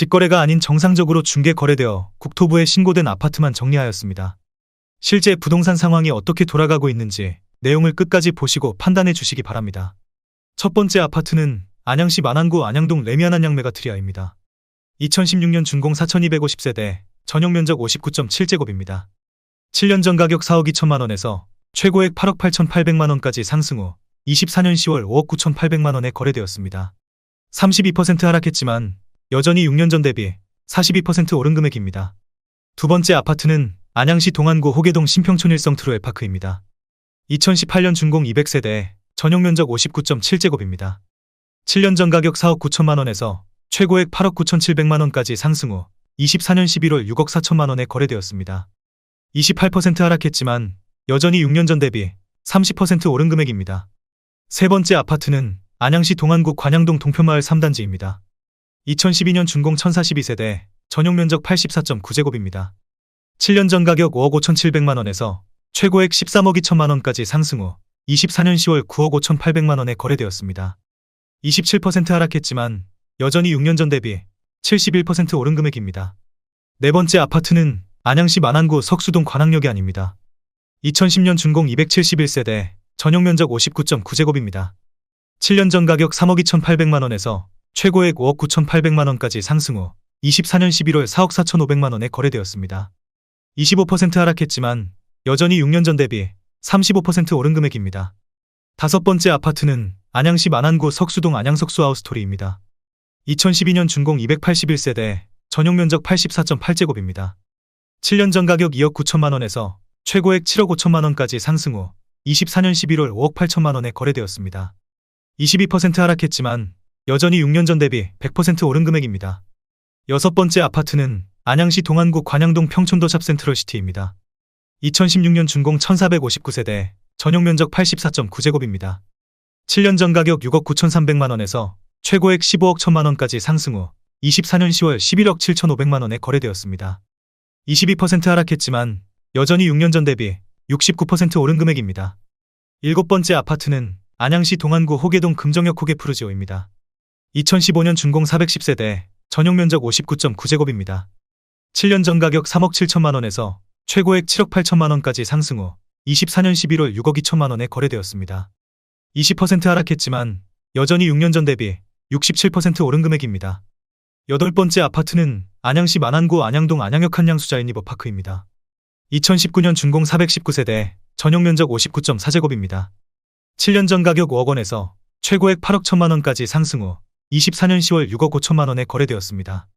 직거래가 아닌 정상적으로 중개 거래되어 국토부에 신고된 아파트만 정리하였습니다. 실제 부동산 상황이 어떻게 돌아가고 있는지 내용을 끝까지 보시고 판단해 주시기 바랍니다. 첫 번째 아파트는 안양시 만안구 안양동 레미안 양메가트리아입니다. 2016년 준공 4250세대, 전용면적 59.7제곱입니다. 7년 전 가격 4억 2천만 원에서 최고액 8억 8,800만 원까지 상승 후 24년 10월 5억 9,800만 원에 거래되었습니다. 32% 하락했지만 여전히 6년 전 대비 42% 오른 금액입니다. 두 번째 아파트는 안양시 동안구 호계동 신평촌 일성 트루에파크입니다. 2018년 준공 200세대, 전용면적 59.7제곱입니다. 7년 전 가격 4억 9천만 원에서 최고액 8억 9,700만 원까지 상승 후 24년 11월 6억 4천만 원에 거래되었습니다. 28% 하락했지만 여전히 6년 전 대비 30% 오른 금액입니다. 세 번째 아파트는 안양시 동안구 관양동 동편마을 3단지입니다. 2012년 준공 1042세대, 전용면적 84.9제곱입니다. 7년 전 가격 5억 5,700만 원에서 최고액 13억 2천만 원까지 상승 후 24년 10월 9억 5,800만 원에 거래되었습니다. 27% 하락했지만 여전히 6년 전 대비 71% 오른 금액입니다. 네 번째 아파트는 안양시 만안구 석수동 관악역이 아닙니다. 2010년 준공 271세대, 전용면적 59.9제곱입니다. 7년 전 가격 3억 2,800만 원에서 최고액 5억 9,800만 원까지 상승 후 24년 11월 4억 4,500만 원에 거래되었습니다. 25% 하락했지만 여전히 6년 전 대비 35% 오른 금액입니다. 다섯 번째 아파트는 안양시 만안구 석수동 안양석수 하우스토리입니다. 2012년 준공 281세대, 전용면적 84.8제곱입니다. 7년 전 가격 2억 9천만 원에서 최고액 7억 5천만 원까지 상승 후 24년 11월 5억 8천만 원에 거래되었습니다. 22% 하락했지만 여전히 6년 전 대비 100% 오른 금액입니다. 여섯 번째 아파트는 안양시 동안구 관양동 평촌도 샵센트럴시티입니다. 2016년 준공 1459세대, 전용면적 84.9제곱입니다. 7년 전 가격 6억 9,300만 원에서 최고액 15억 1천만 원까지 상승 후 24년 10월 11억 7,500만 원에 거래되었습니다. 22% 하락했지만 여전히 6년 전 대비 69% 오른 금액입니다. 일곱 번째 아파트는 안양시 동안구 호계동 금정역 호계푸르지오입니다. 2015년 준공 410세대, 전용면적 59.9제곱입니다. 7년 전 가격 3억 7천만 원에서 최고액 7억 8천만 원까지 상승 후 24년 11월 6억 2천만 원에 거래되었습니다. 20% 하락했지만 여전히 6년 전 대비 67% 오른 금액입니다. 여덟 번째 아파트는 안양시 만안구 안양동 안양역 한양수자인리버파크입니다. 2019년 준공 419세대, 전용면적 59.4제곱입니다. 7년 전 가격 5억 원에서 최고액 8억 1천만 원까지 상승 후 24년 10월 6억 5천만 원에 거래되었습니다.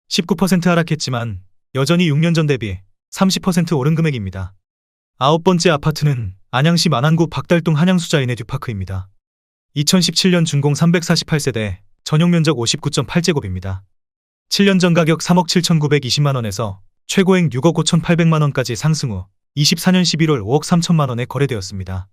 19% 하락했지만 여전히 6년 전 대비 30% 오른 금액입니다. 아홉 번째 아파트는 안양시 만안구 박달동 한양수자인의 듀파크입니다. 2017년 준공 348세대, 전용면적 59.8제곱입니다. 7년 전 가격 3억 7,920만 원에서 최고액 6억 5,800만 원까지 상승 후 24년 11월 5억 3천만 원에 거래되었습니다.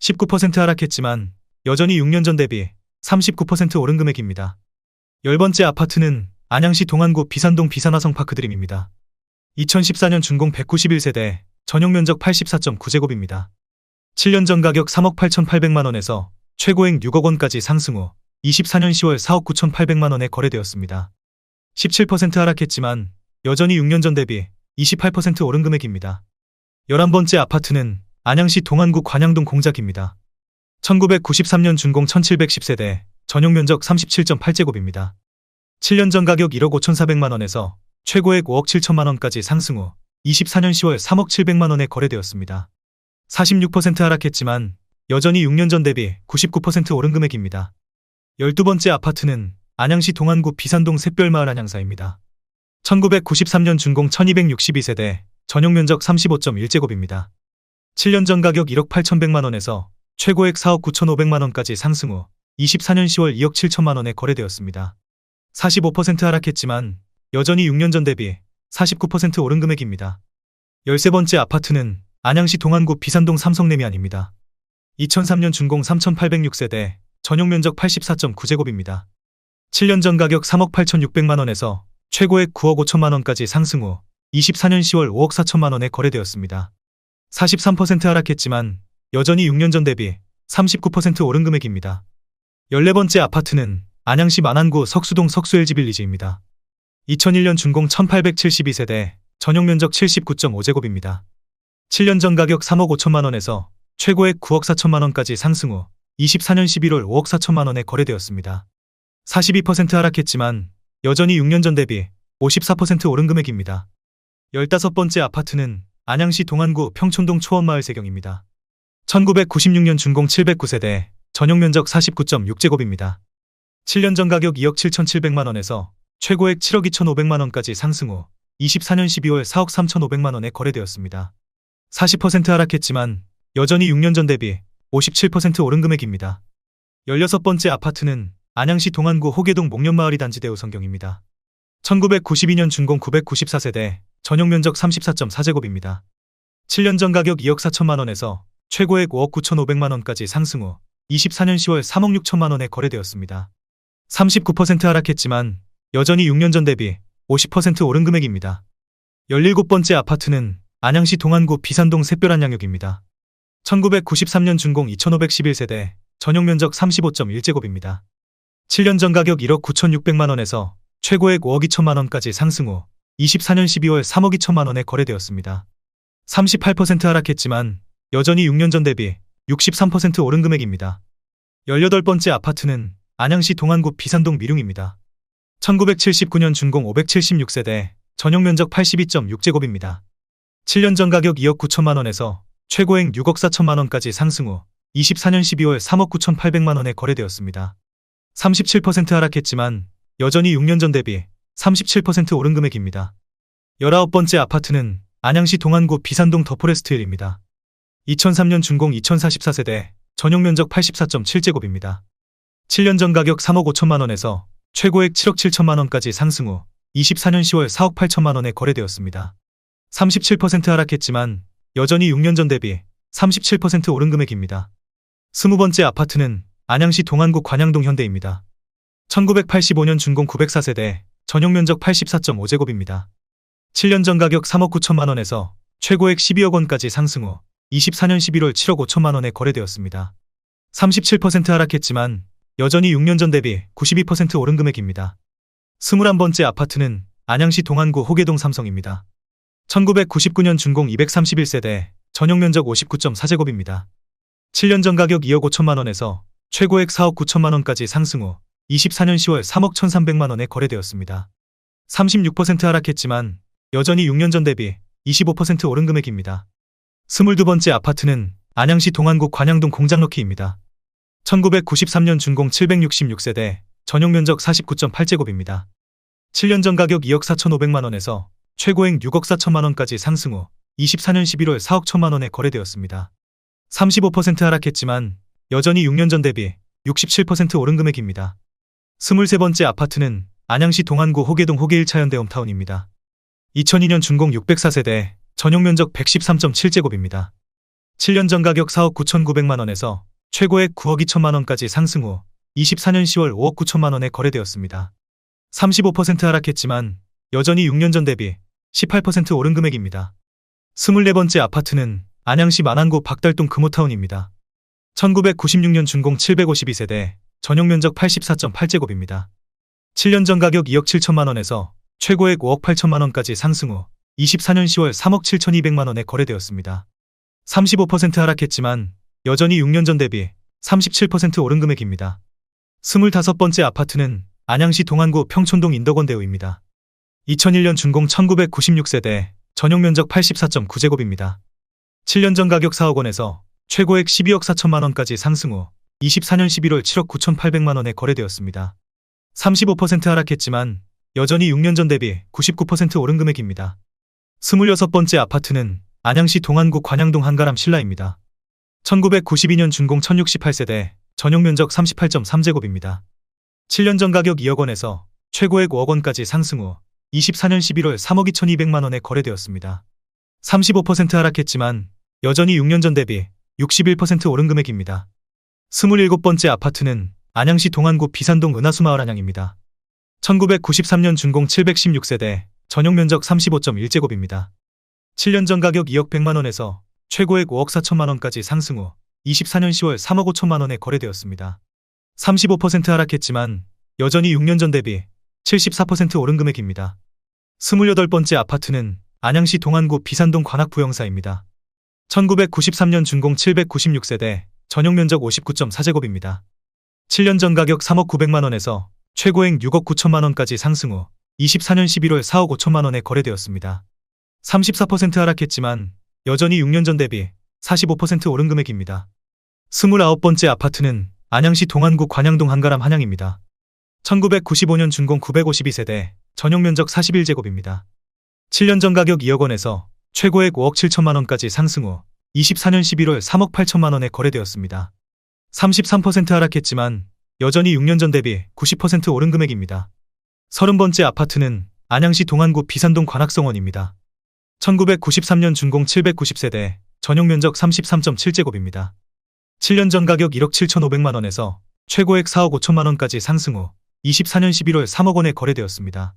19% 하락했지만 여전히 6년 전 대비 39% 오른 금액입니다. 열 번째 아파트는 안양시 동안구 비산동 비산화성파크드림입니다. 2014년 준공 191세대, 전용면적 84.9제곱입니다. 7년 전 가격 3억 8,800만 원에서 최고액 6억 원까지 상승 후 24년 10월 4억 9,800만 원에 거래되었습니다. 17% 하락했지만 여전히 6년 전 대비 28% 오른 금액입니다. 11번째 아파트는 안양시 동안구 관양동 공작입니다. 1993년 준공 1710세대, 전용면적 37.8제곱입니다. 7년 전 가격 1억 5,400만 원에서 최고액 5억 7천만 원까지 상승 후 24년 10월 3억 700만 원에 거래되었습니다. 46% 하락했지만 여전히 6년 전 대비 99% 오른 금액입니다. 12번째 아파트는 안양시 동안구 비산동 샛별마을 안양사입니다. 1993년 준공 1262세대, 전용면적 35.1제곱입니다. 7년 전 가격 1억 8,100만 원에서 최고액 4억 9,500만 원까지 상승 후 24년 10월 2억 7천만 원에 거래되었습니다. 45% 하락했지만 여전히 6년 전 대비 49% 오른 금액입니다. 13번째 아파트는 안양시 동안구 비산동 삼성레미안입니다. 2003년 준공 3,806세대, 전용면적 84.9제곱입니다. 7년 전 가격 3억 8,600만 원에서 최고액 9억 5천만 원까지 상승 후 24년 10월 5억 4천만 원에 거래되었습니다. 43% 하락했지만 여전히 6년 전 대비 39% 오른 금액입니다. 14번째 아파트는 안양시 만안구 석수동 석수 LG빌리지입니다. 2001년 준공 1872세대, 전용 면적 79.5제곱입니다. 7년 전 가격 3억 5천만 원에서 최고액 9억 4천만 원까지 상승 후 24년 11월 5억 4천만 원에 거래되었습니다. 42% 하락했지만 여전히 6년 전 대비 54% 오른 금액입니다. 15번째 아파트는 안양시 동안구 평촌동 초원마을 세경입니다. 1996년 준공 709세대, 전용 면적 49.6제곱입니다. 7년 전 가격 2억 7,700만 원에서 최고액 7억 2,500만 원까지 상승 후 24년 12월 4억 3,500만 원에 거래되었습니다. 40% 하락했지만 여전히 6년 전 대비 57% 오른 금액입니다. 16번째 아파트는 안양시 동안구 호계동 목련마을이 단지대우 성경입니다. 1992년 준공 994세대, 전용 면적 34.4제곱입니다. 7년 전 가격 2억 4천만 원에서 최고액 5억 9,500만 원까지 상승 후 24년 10월 3억 6천만 원에 거래되었습니다. 39% 하락했지만 여전히 6년 전 대비 50% 오른 금액입니다. 17번째 아파트는 안양시 동안구 비산동 샛별안양역입니다. 1993년 준공 2511세대, 전용 면적 35.1제곱입니다. 7년 전 가격 1억 9,600만 원에서 최고액 5억 2천만 원까지 상승 후 24년 12월 3억 2천만 원에 거래되었습니다. 38% 하락했지만 여전히 6년 전 대비 63% 오른 금액입니다. 18번째 아파트는 안양시 동안구 비산동 미룡입니다. 1979년 준공 576세대, 전용 면적 82.6제곱입니다. 7년 전 가격 2억 9천만 원에서 최고액 6억 4천만 원까지 상승 후 24년 12월 3억 9,800만 원에 거래되었습니다. 37% 하락했지만 여전히 6년 전 대비 37% 오른 금액입니다. 19번째 아파트는 안양시 동안구 비산동 더포레스트힐입니다. 2003년 준공 2044세대, 전용 면적 84.7제곱입니다. 7년 전 가격 3억 5천만 원에서 최고액 7억 7천만 원까지 상승 후 24년 10월 4억 8천만 원에 거래되었습니다. 37% 하락했지만 여전히 6년 전 대비 37% 오른 금액입니다. 20번째 아파트는 안양시 동안구 관양동 현대입니다. 1985년 준공 904세대, 전용 면적 84.5제곱입니다. 7년 전 가격 3억 9천만 원에서 최고액 12억 원까지 상승 후 24년 11월 7억 5천만 원에 거래되었습니다. 37% 하락했지만 여전히 6년 전 대비 92% 오른 금액입니다. 21번째 아파트는 안양시 동안구 호계동 삼성입니다. 1999년 준공 231세대, 전용 면적 59.4제곱입니다. 7년 전 가격 2억 5천만 원에서 최고액 4억 9천만 원까지 상승 후 24년 10월 3억 1,300만 원에 거래되었습니다. 36% 하락했지만 여전히 6년 전 대비 25% 오른 금액입니다. 22번째 아파트는 안양시 동안구 관양동 공장럭키입니다. 1993년 준공 766세대, 전용 면적 49.8제곱입니다. 7년 전 가격 2억 4,500만 원에서 최고액 6억 4천만 원까지 상승 후 24년 11월 4억 1천만 원에 거래되었습니다. 35% 하락했지만 여전히 6년 전 대비 67% 오른 금액입니다. 23번째 아파트는 안양시 동안구 호계동 호계 1차 현대 홈타운입니다. 2002년 준공 604세대, 전용 면적 113.7제곱입니다. 7년 전 가격 4억 9,900만 원에서 최고액 9억 2천만 원까지 상승 후 24년 10월 5억 9천만 원에 거래되었습니다. 35% 하락했지만 여전히 6년 전 대비 18% 오른 금액입니다. 24번째 아파트는 안양시 만안구 박달동 금호타운입니다. 1996년 준공 752세대, 전용 면적 84.8제곱입니다. 7년 전 가격 2억 7천만 원에서 최고액 5억 8천만 원까지 상승 후 24년 10월 3억 7,200만 원에 거래되었습니다. 35% 하락했지만 여전히 6년 전 대비 37% 오른 금액입니다. 25번째 아파트는 안양시 동안구 평촌동 인덕원대우입니다. 2001년 준공 1996세대, 전용 면적 84.9제곱입니다. 7년 전 가격 4억 원에서 최고액 12억 4천만 원까지 상승 후 24년 11월 7억 9,800만 원에 거래되었습니다. 35% 하락했지만 여전히 6년 전 대비 99% 오른 금액입니다. 26번째 아파트는 안양시 동안구 관양동 한가람 신라입니다. 1992년 준공 1068세대, 전용 면적 38.3제곱입니다. 7년 전 가격 2억 원에서 최고액 5억 원까지 상승 후 24년 11월 3억 2,200만 원에 거래되었습니다. 35% 하락했지만 여전히 6년 전 대비 61% 오른 금액입니다. 27번째 아파트는 안양시 동안구 비산동 은하수마을 안양입니다. 1993년 준공 716세대, 전용 면적 35.1제곱입니다. 7년 전 가격 2억 100만 원에서 최고액 5억 4천만 원까지 상승 후 24년 10월 3억 5천만 원에 거래되었습니다. 35% 하락했지만 여전히 6년 전 대비 74% 오른 금액입니다. 28번째 아파트는 안양시 동안구 비산동 관악부영사입니다. 1993년 준공 796세대, 전용면적 59.4제곱입니다. 7년 전 가격 3억 900만원에서 최고액 6억 9천만원까지 상승 후 24년 11월 4억 5천만원에 거래되었습니다. 34% 하락했지만 여전히 6년 전 대비 45% 오른 금액입니다. 29번째 아파트는 안양시 동안구 관양동 한가람 한양입니다. 1995년 준공 952세대, 전용면적 41제곱입니다. 7년 전 가격 2억 원에서 최고액 5억 7천만원까지 상승 후 24년 11월 3억 8천만원에 거래되었습니다. 33% 하락했지만 여전히 6년 전 대비 90% 오른 금액입니다. 30번째 아파트는 안양시 동안구 비산동 관악성원입니다. 1993년 준공 790세대, 전용면적 33.7제곱입니다. 7년 전 가격 1억 7천5백만원에서 최고액 4억 5천만원까지 상승 후 24년 11월 3억 원에 거래되었습니다.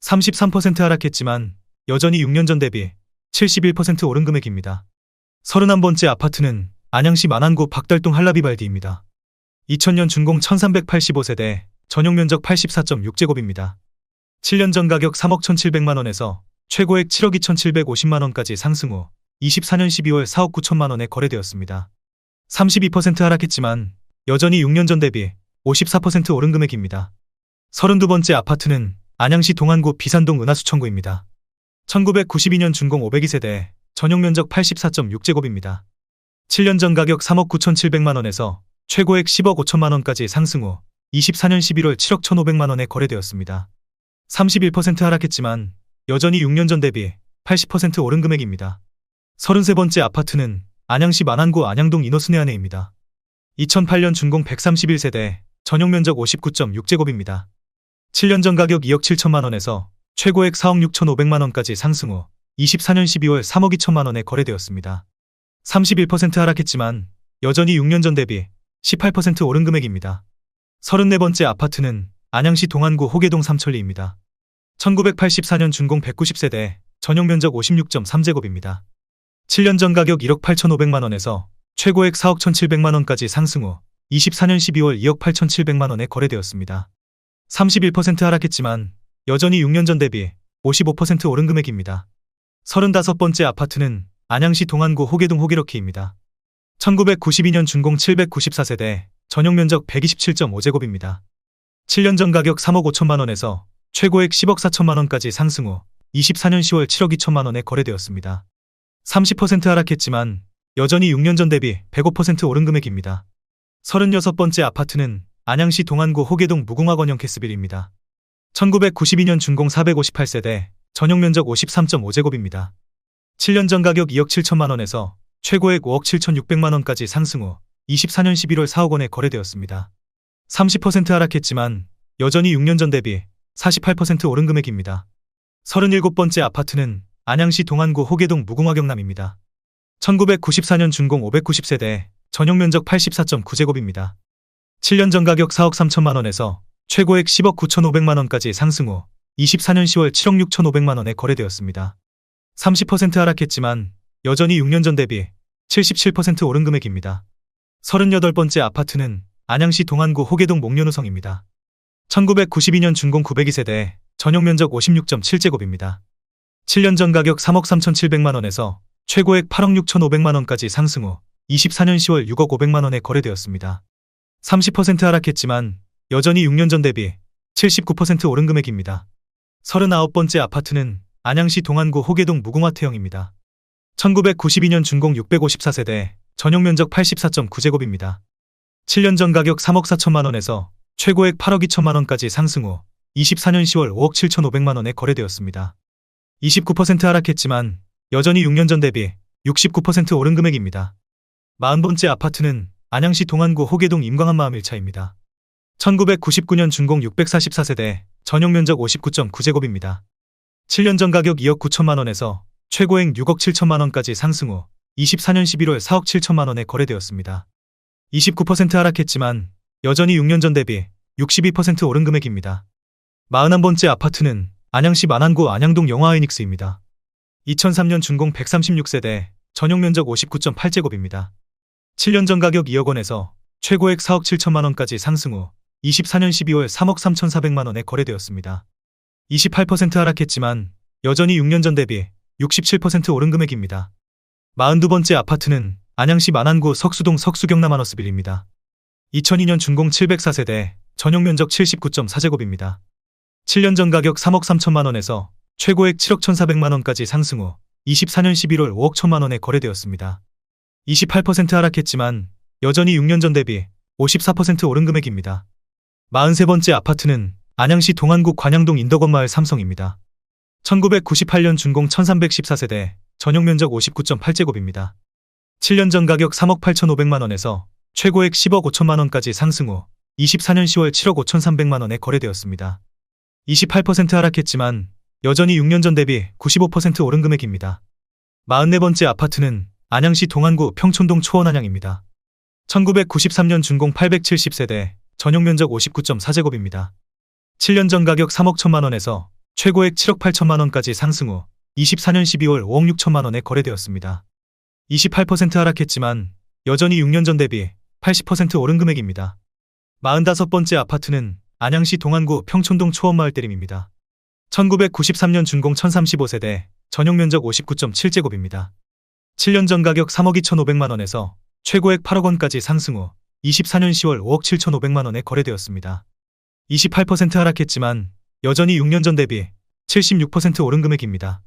33% 하락했지만 여전히 6년 전 대비 71% 오른 금액입니다. 31번째 아파트는 안양시 만안구 박달동 한라비발디입니다. 2000년 준공 1385세대, 전용면적 84.6제곱입니다. 7년 전 가격 3억 1700만원에서 최고액 7억 2750만원까지 상승 후 24년 12월 4억 9천만원에 거래되었습니다. 32% 하락했지만 여전히 6년 전 대비 54% 오른 금액입니다. 32번째 아파트는 안양시 동안구 비산동 은하수천구입니다. 1992년 준공 502세대, 전용면적 84.6제곱입니다. 7년 전 가격 3억 9천7백만원에서 최고액 10억 5천만원까지 상승 후 24년 11월 7억 1,500만원에 거래되었습니다. 31% 하락했지만 여전히 6년 전 대비 80% 오른 금액입니다. 33번째 아파트는 안양시 만안구 안양동 인허순회안에입니다. 2008년 준공 131세대, 전용면적 59.6제곱입니다. 7년 전 가격 2억 7천만원에서 최고액 4억 6천5백만원까지 상승 후 24년 12월 3억 2천만원에 거래되었습니다. 31% 하락했지만 여전히 6년 전 대비 18% 오른 금액입니다. 34번째 아파트는 안양시 동안구 호계동 삼천리입니다. 1984년 준공 190세대, 전용면적 56.3제곱입니다. 7년 전 가격 1억 8천5백만원에서 최고액 4억 1,700만원까지 상승 후 24년 12월 2억 8천7백만원에 거래되었습니다. 31% 하락했지만 여전히 6년 전 대비 55% 오른 금액입니다. 35번째 아파트는 안양시 동안구 호계동 호기럭키입니다. 1992년 준공 794세대, 전용면적 127.5제곱입니다. 7년 전 가격 3억 5천만원에서 최고액 10억 4천만원까지 상승 후 24년 10월 7억 2천만원에 거래되었습니다. 30% 하락했지만 여전히 6년 전 대비 105% 오른 금액입니다. 36번째 아파트는 안양시 동안구 호계동 무궁화건영 캐스빌입니다. 1992년 준공 458세대, 전용면적 53.5제곱입니다. 7년 전 가격 2억 7천만원에서 최고액 5억 7천6백만원까지 상승 후 24년 11월 4억 원에 거래되었습니다. 30% 하락했지만 여전히 6년 전 대비 48% 오른 금액입니다. 37번째 아파트는 안양시 동안구 호계동 무궁화경남입니다. 1994년 준공 590세대, 전용면적 84.9제곱입니다. 7년 전 가격 4억 3천만원에서 최고액 10억 9천5백만원까지 상승 후 24년 10월 7억 6천5백만원에 거래되었습니다. 30% 하락했지만 여전히 6년 전 대비 77% 오른 금액입니다. 38번째 아파트는 안양시 동안구 호계동 목련우성입니다. 1992년 준공 902세대, 전용면적 56.7제곱입니다. 7년 전 가격 3억 3천7백만원에서 최고액 8억 6천5백만원까지 상승 후 24년 10월 6억 5백만원에 거래되었습니다. 30% 하락했지만 여전히 6년 전 대비 79% 오른 금액입니다. 39번째 아파트는 안양시 동안구 호계동 무궁화태영입니다. 1992년 준공 654세대, 전용면적 84.9제곱입니다. 7년 전 가격 3억 4천만원에서 최고액 8억 2천만원까지 상승 후 24년 10월 5억 7천5백만원에 거래되었습니다. 29% 하락했지만 여전히 6년 전 대비 69% 오른 금액입니다. 40번째 아파트는 안양시 동안구 호계동 임광한마을 1차입니다. 1999년 준공 644세대, 전용면적 59.9제곱입니다. 7년 전 가격 2억 9천만원에서 최고액 6억 7천만원까지 상승 후 24년 11월 4억 7천만원에 거래되었습니다. 29% 하락했지만 여전히 6년 전 대비 62% 오른 금액입니다. 41번째 아파트는 안양시 만안구 안양동 영화하이닉스입니다. 2003년 준공 136세대, 전용면적 59.8제곱입니다. 7년 전 가격 2억 원에서 최고액 4억 7천만원까지 상승 후 24년 12월 3억 3,400만 원에 거래되었습니다. 28% 하락했지만 여전히 6년 전 대비 67% 오른 금액입니다. 42번째 아파트는 안양시 만안구 석수동 석수경남 하너스빌입니다. 2002년 준공 704세대, 전용 면적 79.4제곱입니다. 7년 전 가격 3억 3천만 원에서 최고액 7억 1,400만 원까지 상승 후 24년 11월 5억 1천만 원에 거래되었습니다. 28% 하락했지만 여전히 6년 전 대비 54% 오른 금액입니다. 43번째 아파트는 안양시 동안구 관양동 인덕원마을 삼성입니다. 1998년 준공 1314세대, 전용 면적 59.8제곱입니다. 7년 전 가격 3억 8,500만 원에서 최고액 10억 5천만 원까지 상승 후 24년 10월 7억 5,300만 원에 거래되었습니다. 28% 하락했지만 여전히 6년 전 대비 95% 오른 금액입니다. 44번째 아파트는 안양시 동안구 평촌동 초원안양입니다. 1993년 준공 870세대, 전용 면적 59.4제곱입니다. 7년 전 가격 3억 1천만 원에서 최고액 7억 8천만 원까지 상승 후 24년 12월 5억 6천만 원에 거래되었습니다. 28% 하락했지만 여전히 6년 전 대비 80% 오른 금액입니다. 45번째 아파트는 안양시 동안구 평촌동 초원마을 대림입니다. 1993년 준공 1035세대, 전용 면적 59.7제곱입니다. 7년 전 가격 3억 2,500만 원에서 최고액 8억 원까지 상승 후 24년 10월 5억 7,500만 원에 거래되었습니다. 28% 하락했지만 여전히 6년 전 대비 76% 오른 금액입니다.